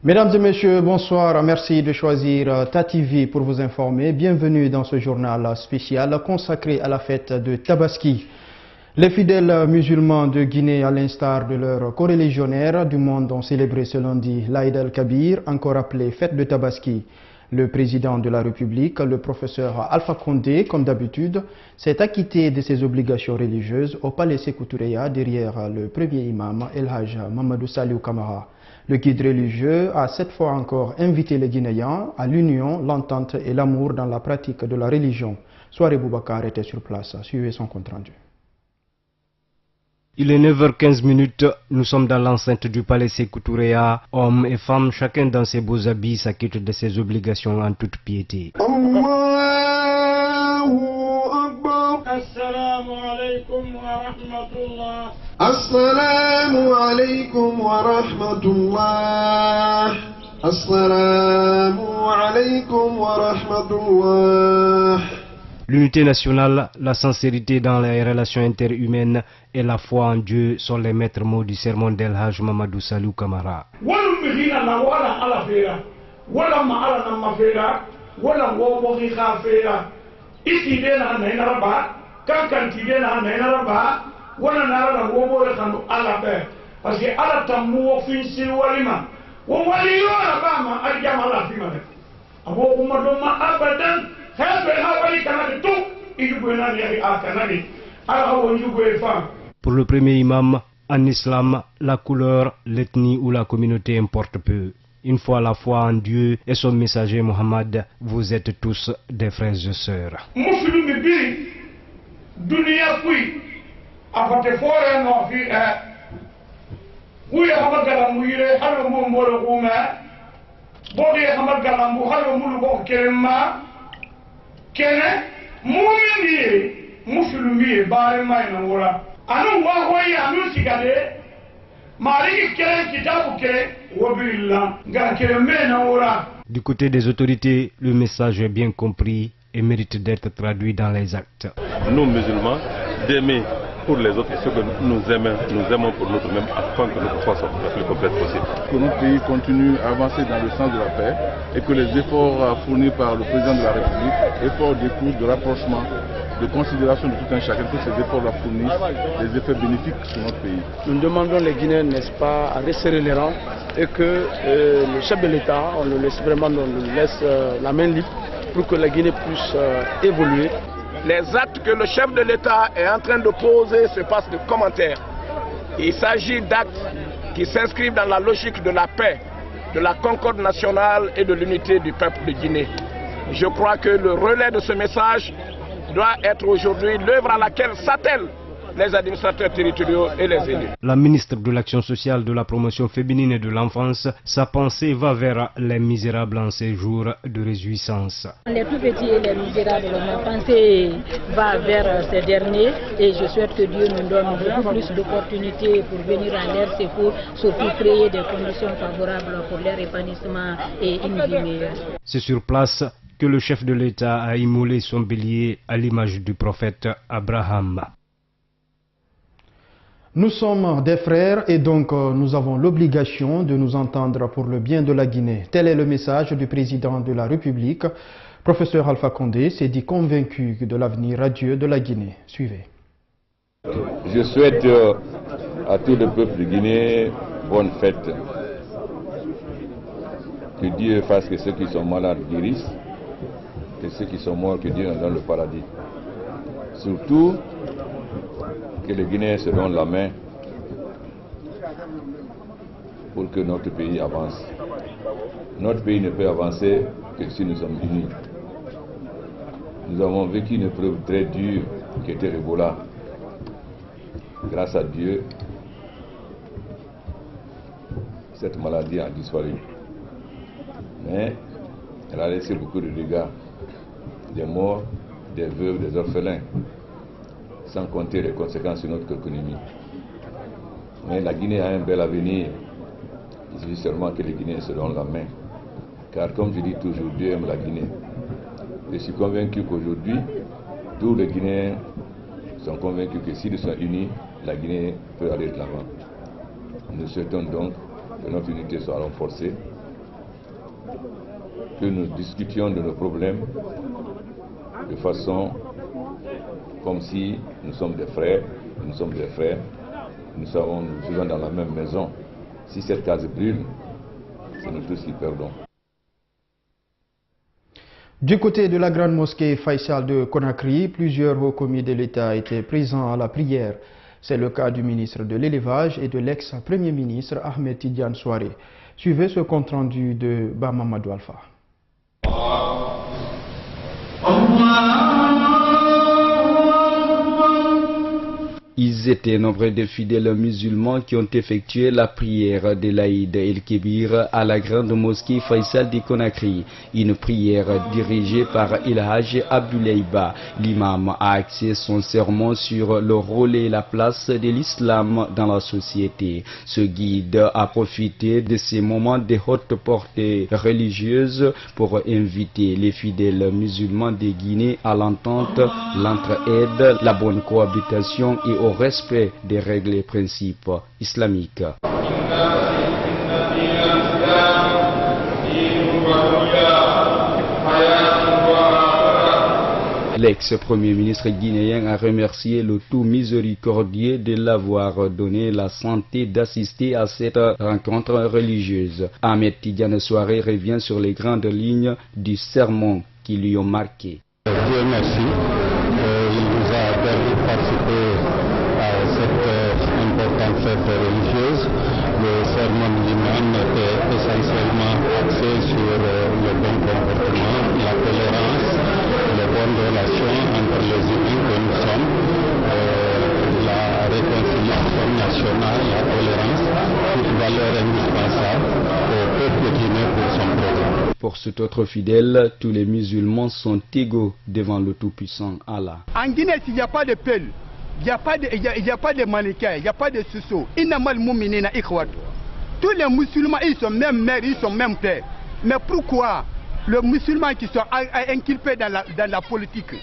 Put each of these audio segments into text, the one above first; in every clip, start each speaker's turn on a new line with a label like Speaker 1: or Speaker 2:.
Speaker 1: Mesdames et messieurs, bonsoir. Merci de choisir TATV pour vous informer. Bienvenue dans ce journal spécial consacré à la fête de Tabaski. Les fidèles musulmans de Guinée, à l'instar de leurs coreligionnaires du monde, ont célébré ce lundi l'Aïd el-Kabir, encore appelé fête de Tabaski. Le président de la République, le professeur Alpha Condé, comme d'habitude, s'est acquitté de ses obligations religieuses au palais Sékou Toureya derrière le premier imam El Hajj Mamadou Saliou Camara. Le guide religieux a cette fois encore invité les Guinéens à l'union, l'entente et l'amour dans la pratique de la religion. Soirée Boubacar était sur place. Suivez son compte rendu.
Speaker 2: Il est 9h15, nous sommes dans l'enceinte du palais Sékou Toureya. Hommes et femmes, chacun dans ses beaux habits, s'acquitte de ses obligations en toute piété.
Speaker 3: Assalamu alaikum wa rahmatullah.
Speaker 4: Assalamu alaikum wa rahmatullah. Assalamu alaikum wa rahmatullah.
Speaker 2: L'unité nationale, la sincérité dans les relations interhumaines et la foi en Dieu sont les maîtres mots du sermon d'El Hajj Mamadou Saliou Camara. Pour le premier imam, en islam, la couleur, l'ethnie ou la communauté importe peu. Une fois la foi en Dieu et son messager Mohammed, vous êtes tous des frères et sœurs. Du côté des autorités, le message est bien compris et mérite d'être traduit dans les actes.
Speaker 5: Nous musulmans, d'aimer pour les autres ce que nous aimons pour nous-mêmes afin que notre foi soit la plus complète possible.
Speaker 6: Que notre pays continue à avancer dans le sens de la paix et que les efforts fournis par le président de la République, efforts d'écoute, de rapprochement, de considération de tout un chacun, que ces efforts-là fournissent des effets bénéfiques sur notre pays.
Speaker 7: Nous demandons les Guinéens, n'est-ce pas, à resserrer les rangs et que le chef de l'État, on le laisse vraiment, on le laisse la main libre pour que la Guinée puisse évoluer.
Speaker 8: Les actes que le chef de l'État est en train de poser se passent de commentaires. Il s'agit d'actes qui s'inscrivent dans la logique de la paix, de la concorde nationale et de l'unité du peuple de Guinée. Je crois que le relais de ce message doit être aujourd'hui l'œuvre à laquelle s'attellent les administrateurs territoriaux et les élus.
Speaker 2: La ministre de l'Action sociale, de la promotion féminine et de l'enfance, sa pensée va vers les misérables en ces jours de réjouissance.
Speaker 9: Les tout petits et les misérables, ma pensée va vers ces derniers et je souhaite que Dieu nous donne beaucoup plus d'opportunités pour venir à leur secours, surtout créer des conditions favorables pour leur épanouissement et une vie meilleure.
Speaker 2: C'est sur place que le chef de l'État a immolé son bélier à l'image du prophète Abraham.
Speaker 1: Nous sommes des frères et donc nous avons l'obligation de nous entendre pour le bien de la Guinée. Tel est le message du président de la République. Professeur Alpha Condé s'est dit convaincu de l'avenir radieux de la Guinée. Suivez.
Speaker 5: Je souhaite à tout le peuple de Guinée bonne fête. Que Dieu fasse que ceux qui sont malades guérissent, que ceux qui sont morts, que Dieu leur donne le paradis. Surtout, que les Guinéens se donnent la main pour que notre pays avance. Notre pays ne peut avancer que si nous sommes unis. Nous avons vécu une épreuve très dure qui était Ebola. Grâce à Dieu, cette maladie a disparu. Mais elle a laissé beaucoup de dégâts, des morts, des veuves, des orphelins, sans compter les conséquences sur notre économie. Mais la Guinée a un bel avenir. Il suffit seulement que les Guinéens se donnent la main. Car comme je dis toujours, Dieu aime la Guinée. Je suis convaincu qu'aujourd'hui, tous les Guinéens sont convaincus que s'ils sont unis, la Guinée peut aller de l'avant. Nous souhaitons donc que notre unité soit renforcée que nous discutions de nos problèmes de façon comme si nous sommes des frères, nous vivons dans la même maison. Si cette case brûle, c'est nous tous qui perdons.
Speaker 1: Du côté de la grande mosquée Faisal de Conakry, plusieurs hauts commis de l'État étaient présents à la prière. C'est le cas du ministre de l'Élevage et de l'ex-premier ministre Ahmed Tidiane Souaré. Suivez ce compte-rendu de Bamamadou Alpha.
Speaker 10: Ils étaient nombreux de fidèles musulmans qui ont effectué la prière de l'Aïd el-Kébir à la grande mosquée Faisal de Conakry. Une prière dirigée par El Hadj Abdoulaïba. L'imam a axé son sermon sur le rôle et la place de l'islam dans la société. Ce guide a profité de ces moments de haute portée religieuse pour inviter les fidèles musulmans de Guinée à l'entente, l'entraide, la bonne cohabitation et au respect des règles et principes islamiques. L'ex-premier ministre guinéen a remercié le tout miséricordieux de l'avoir donné la santé d'assister à cette rencontre religieuse. Ahmed Tidiane Souaré revient sur les grandes lignes du sermon qui lui ont marqué.
Speaker 11: Dieu merci, il nous a permis de participer à cette importante fête religieuse. Le sermon lui-même était essentiellement axé sur le bon comportement, la tolérance, les bonnes relations entre les humains que nous sommes, la réconciliation nationale, la tolérance, toute valeur indispensable au peuple guinéen pour son progrès.
Speaker 10: Pour cet autre fidèle, tous les musulmans sont égaux devant le Tout-Puissant Allah.
Speaker 12: En Guinée, s'il n'y a pas de pelle, il n'y a pas de mannequin, il n'y a pas de suceau. Tous les musulmans, ils sont même mères, ils sont même pères. Mais pourquoi les musulmans qui sont inculpés dans la politique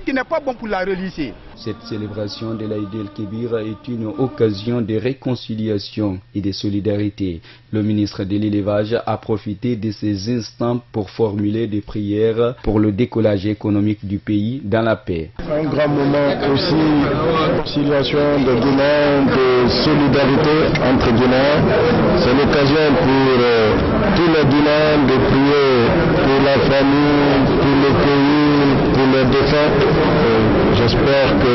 Speaker 12: qui n'est pas bon pour la religion?
Speaker 10: Cette célébration de l'Aïd el-Kébir est une occasion de réconciliation et de solidarité. Le ministre de l'Élevage a profité de ces instants pour formuler des prières pour le décollage économique du pays dans la paix.
Speaker 11: Un grand moment aussi de réconciliation de Guinéens, de solidarité entre Guinéens. C'est l'occasion pour tous les Guinéens de prier pour la famille, pour le pays, pour les défunts. J'espère que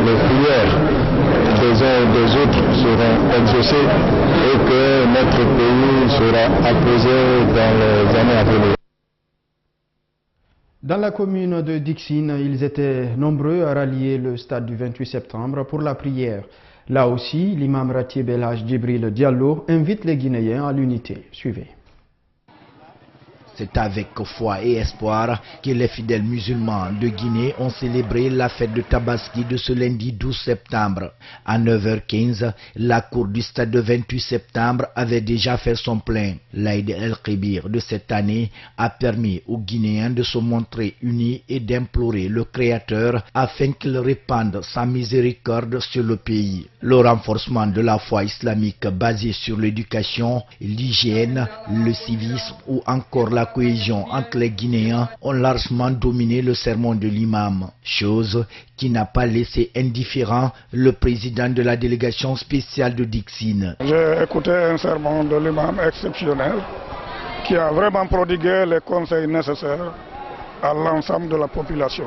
Speaker 11: les prières des uns et des autres seront exaucées et que notre pays sera apaisé dans les années à venir.
Speaker 1: Dans la commune de Dixine, ils étaient nombreux à rallier le stade du 28 septembre pour la prière. Là aussi, l'imam Ratib El Hadj Djibril Diallo invite les Guinéens à l'unité. Suivez.
Speaker 13: C'est avec foi et espoir que les fidèles musulmans de Guinée ont célébré la fête de Tabaski de ce lundi 12 septembre. À 9h15, la cour du stade de 28 septembre avait déjà fait son plein. L'Aïd el-Kébir de cette année a permis aux Guinéens de se montrer unis et d'implorer le Créateur afin qu'il répande sa miséricorde sur le pays. Le renforcement de la foi islamique basée sur l'éducation, l'hygiène, le civisme ou encore la cohésion entre les Guinéens ont largement dominé le sermon de l'imam, chose qui n'a pas laissé indifférent le président de la délégation spéciale de Dixine.
Speaker 14: J'ai écouté un sermon de l'imam exceptionnel qui a vraiment prodigué les conseils nécessaires à l'ensemble de la population.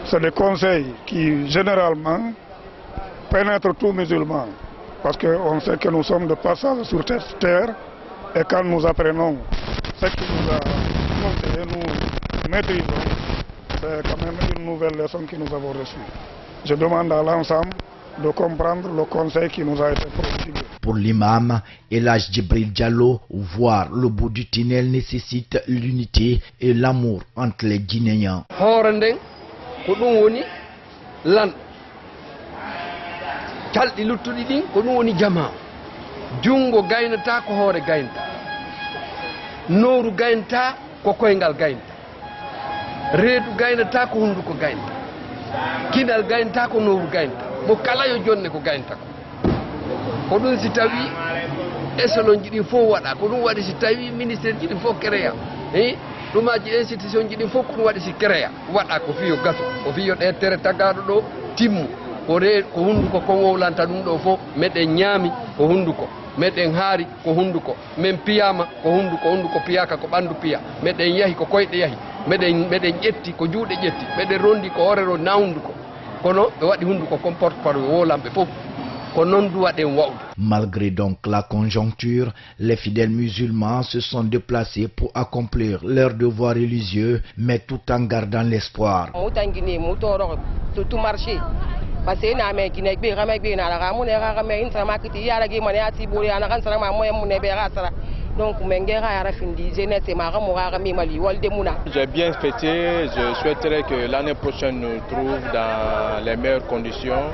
Speaker 14: C'est des conseils qui généralement pénètrent tout musulman parce qu'on sait que nous sommes de passage sur cette terre et quand nous apprenons ce qui nous a conseillé, nous maîtrisons. C'est quand même une nouvelle leçon que nous avons reçue. Je demande à l'ensemble de comprendre le conseil qui nous a été prodigué.
Speaker 13: Pour l'imam El Hadj Djibril Diallo, voir le bout du tunnel nécessite l'unité et l'amour entre les Guinéens.
Speaker 15: Jungo gaynata ko hoore gaynta nooru gaynta ko koyngal gaynta reedu gaynata ko hunduko gaynta kinal gaynta ko nooru gaynta mo kala yo jonne ko gaynta ko ɗum si tawi échelon ji ɗi fof waɗa ko ɗum waɗi si tawi ministére ji ɗi fof créa ɗumaji institution ji ɗi fof ko ɗum waɗi si créa waɗa ko fiyo gaso ko fiyo ɗe tere tagaɗo ɗo timmu ko hunduko kon wowlanta ɗum ɗo fof meɗen ñaami ko hunduko meɗen haari ko hunduko men piyama ko hunduko piyaka ko ɓandu piya meɗen yahi ko koyɗe yahi meɗen ƴetti ko juuɗe ƴetti meɗen rondi ko orero na hunduko kono ɓe waɗi hunduko kon porte parole wolamɓe fof.
Speaker 13: Malgré donc la conjoncture, les fidèles musulmans se sont déplacés pour accomplir leurs devoirs religieux, mais tout en gardant l'espoir.
Speaker 16: Parce que na me Guinée be ga me be na ga mu ne ga me intra makiti ya rage mane ati bori ana kan sara ma mo mu ne be ga sara donc menge ga ya rafindi jeunesse ma ga mu ga mi mali walde muna.
Speaker 17: J'ai bien fêté, je souhaiterais que l'année prochaine nous trouve dans les meilleures conditions.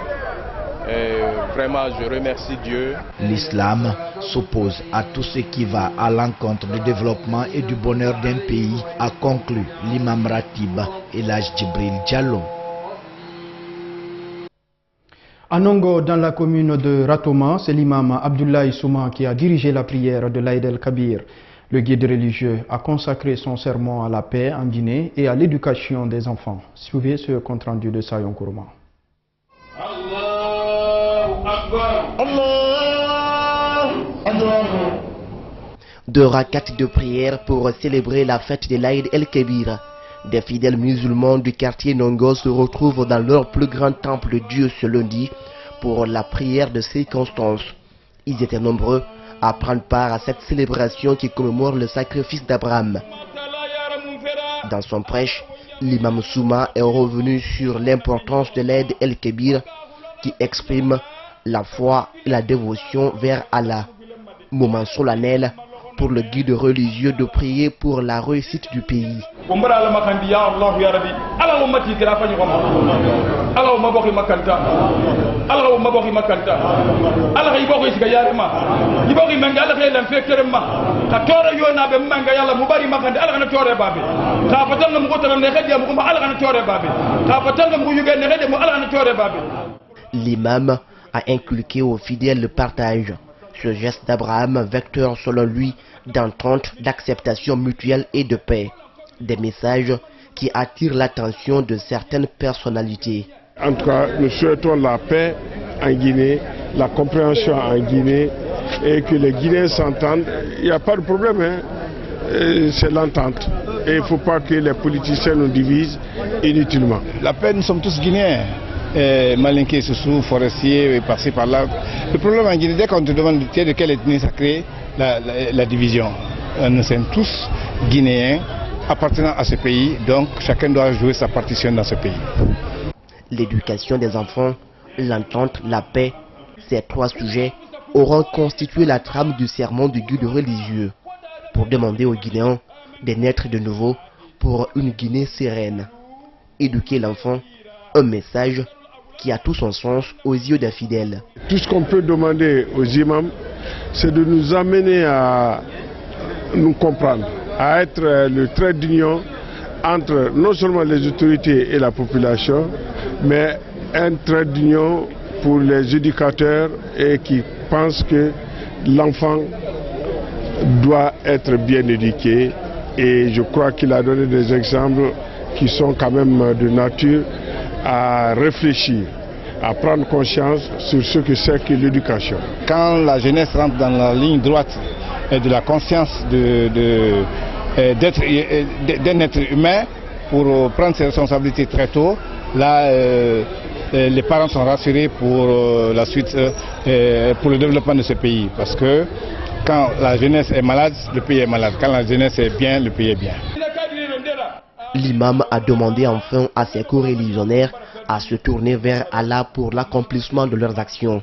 Speaker 17: Et vraiment, je remercie Dieu.
Speaker 13: L'islam s'oppose à tout ce qui va à l'encontre du développement et du bonheur d'un pays, a conclu l'imam Ratib Elhadj Djibril Diallo.
Speaker 1: À Nongo, dans la commune de Ratoma, c'est l'imam Abdoulaye Souma qui a dirigé la prière de l'Aïd el-Kabir. Le guide religieux a consacré son sermon à la paix en Guinée et à l'éducation des enfants. Suivez ce compte-rendu de Sayon Kourouma.
Speaker 18: Deux rakats de prière pour célébrer la fête de l'Aïd el-Kabir. Des fidèles musulmans du quartier Nongo se retrouvent dans leur plus grand temple de Dieu ce lundi pour la prière de circonstance. Ils étaient nombreux à prendre part à cette célébration qui commémore le sacrifice d'Abraham. Dans son prêche, l'imam Souma est revenu sur l'importance de l'Aïd el-Kabir qui exprime la foi et la dévotion vers Allah. Moment solennel pour le guide religieux de prier pour la réussite du pays. L'imam a inculqué aux fidèles le partage. Ce geste d'Abraham, vecteur selon lui d'entente, d'acceptation mutuelle et de paix. Des messages qui attirent l'attention de certaines personnalités.
Speaker 14: En tout cas, nous souhaitons la paix en Guinée, la compréhension en Guinée et que les Guinéens s'entendent. Il n'y a pas de problème, c'est l'entente. Et il ne faut pas que les politiciens nous divisent inutilement.
Speaker 19: La paix, nous sommes tous Guinéens. Malinqués, Soussou, forestiers, passés par là. Le problème en Guinée, dès qu'on te demande de quelle ethnie ça crée la division. Nous sommes tous Guinéens appartenant à ce pays, donc chacun doit jouer sa partition dans ce pays.
Speaker 18: L'éducation des enfants, l'entente, la paix, ces trois sujets auront constitué la trame du sermon du guide religieux pour demander aux Guinéens de naître de nouveau pour une Guinée sereine. Éduquer l'enfant, un message qui a tout son sens aux yeux des fidèles.
Speaker 14: Tout ce qu'on peut demander aux imams, c'est de nous amener à nous comprendre, à être le trait d'union entre non seulement les autorités et la population, mais un trait d'union pour les éducateurs et qui pensent que l'enfant doit être bien éduqué. Et je crois qu'il a donné des exemples qui sont quand même de nature à réfléchir, à prendre conscience sur ce que c'est que l'éducation.
Speaker 19: Quand la jeunesse rentre dans la ligne droite de la conscience d'un être humain pour prendre ses responsabilités très tôt, là les parents sont rassurés pour la suite, pour le développement de ce pays. Parce que quand la jeunesse est malade, le pays est malade. Quand la jeunesse est bien, le pays est bien.
Speaker 18: L'imam a demandé enfin à ses co-religionnaires à se tourner vers Allah pour l'accomplissement de leurs actions.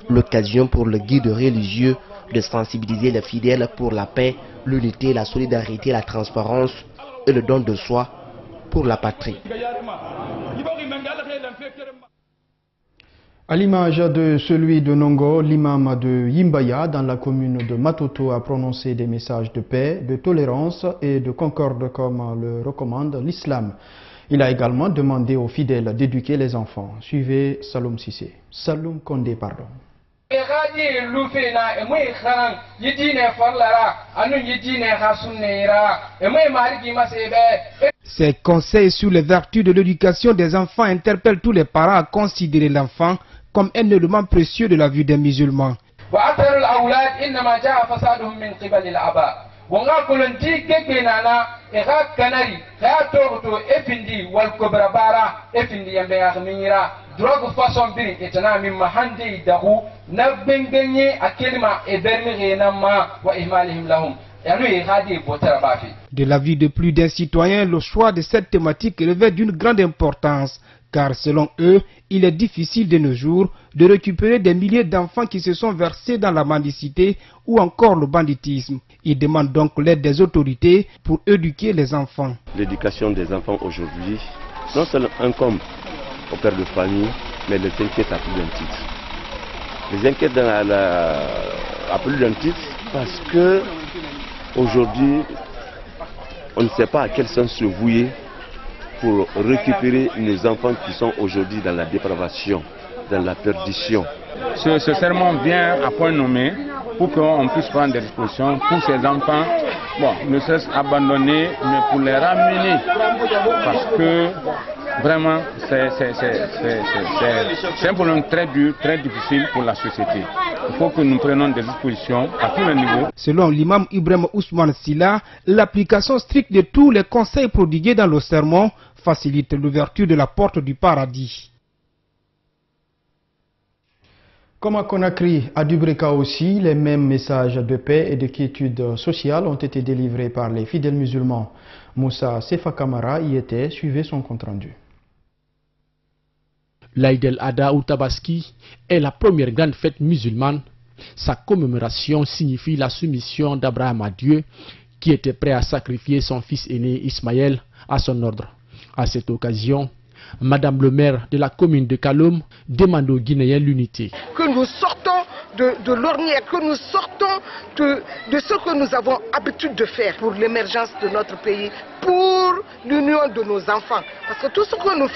Speaker 18: L'occasion pour le guide religieux de sensibiliser les fidèles pour la paix, l'unité, la solidarité, la transparence et le don de soi pour la patrie.
Speaker 1: À l'image de celui de Nongo, l'imam de Yimbaya dans la commune de Matoto a prononcé des messages de paix, de tolérance et de concorde comme le recommande l'islam. Il a également demandé aux fidèles d'éduquer les enfants. Suivez Saloum Sissé. Saloum Kondé, pardon.
Speaker 20: Ces conseils sur les vertus de l'éducation des enfants interpellent tous les parents à considérer l'enfant comme un élément précieux de la vie des musulmans. De l'avis de plus d'un citoyen, le choix de cette thématique revêt d'une grande importance, car selon eux, il est difficile de nos jours de récupérer des milliers d'enfants qui se sont versés dans la mendicité ou encore le banditisme. Ils demandent donc l'aide des autorités pour éduquer les enfants.
Speaker 21: L'éducation des enfants aujourd'hui, non seulement incombe aux pères de famille, mais les inquiète à plus d'un titre. Les inquiète à plus d'un titre parce que aujourd'hui, on ne sait pas à quel sens se vouer pour récupérer nos enfants qui sont aujourd'hui dans la dépravation, dans la perdition.
Speaker 22: Ce serment vient à point nommé pour qu'on puisse prendre des dispositions pour ces enfants, ne serait-ce abandonnés, mais pour les ramener. Parce que vraiment, c'est un problème très dur, très difficile pour la société. Il faut que nous prenions des dispositions à tous les niveaux.
Speaker 20: Selon l'imam Ibrahim Ousmane Silla, l'application stricte de tous les conseils prodigués dans le sermon facilite l'ouverture de la porte du paradis.
Speaker 1: Comme à Conakry, à Dubreka aussi, les mêmes messages de paix et de quiétude sociale ont été délivrés par les fidèles musulmans. Moussa Sefa Kamara y était, suivez son compte-rendu.
Speaker 23: L'Aïd el-Adha ou Tabaski est la première grande fête musulmane. Sa commémoration signifie la soumission d'Abraham à Dieu, qui était prêt à sacrifier son fils aîné Ismaël à son ordre. À cette occasion, Madame le maire de la commune de Kaloum demande aux Guinéens l'unité.
Speaker 24: Que nous sortons de l'ornière, que nous sortons de ce que nous avons l'habitude de faire pour l'émergence de notre pays, pour l'union de nos enfants. Parce que tout ce que nous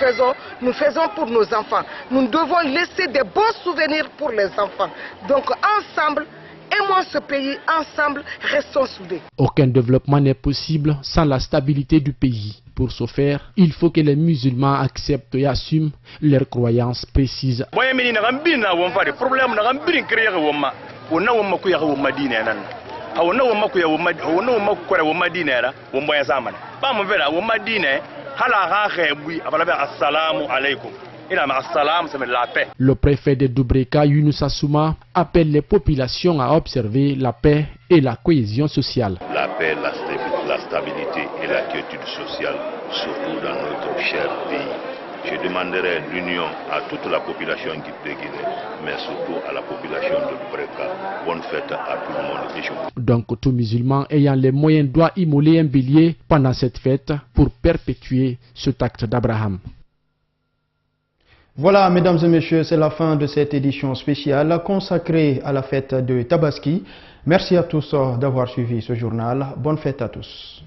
Speaker 24: faisons pour nos enfants. Nous devons laisser des bons souvenirs pour les enfants. Donc ensemble, aimons ce pays, ensemble, restons soudés.
Speaker 23: Aucun développement n'est possible sans la stabilité du pays. Pour ce faire, il faut que les musulmans acceptent et assument leurs croyances précises. Le préfet de Dubreka, Younous Assouma, appelle les populations à observer la paix et la cohésion sociale.
Speaker 25: La paix, la stabilité et la quiétude sociale, surtout dans notre cher pays. Je demanderai l'union à toute la population de Guinée, mais surtout à la population de Dubreka. Bonne fête à tout le monde et je vous...
Speaker 23: Donc tout musulman ayant les moyens doit immoler un bélier pendant cette fête pour perpétuer cet acte d'Abraham.
Speaker 1: Voilà, mesdames et messieurs, c'est la fin de cette édition spéciale consacrée à la fête de Tabaski. Merci à tous d'avoir suivi ce journal. Bonne fête à tous.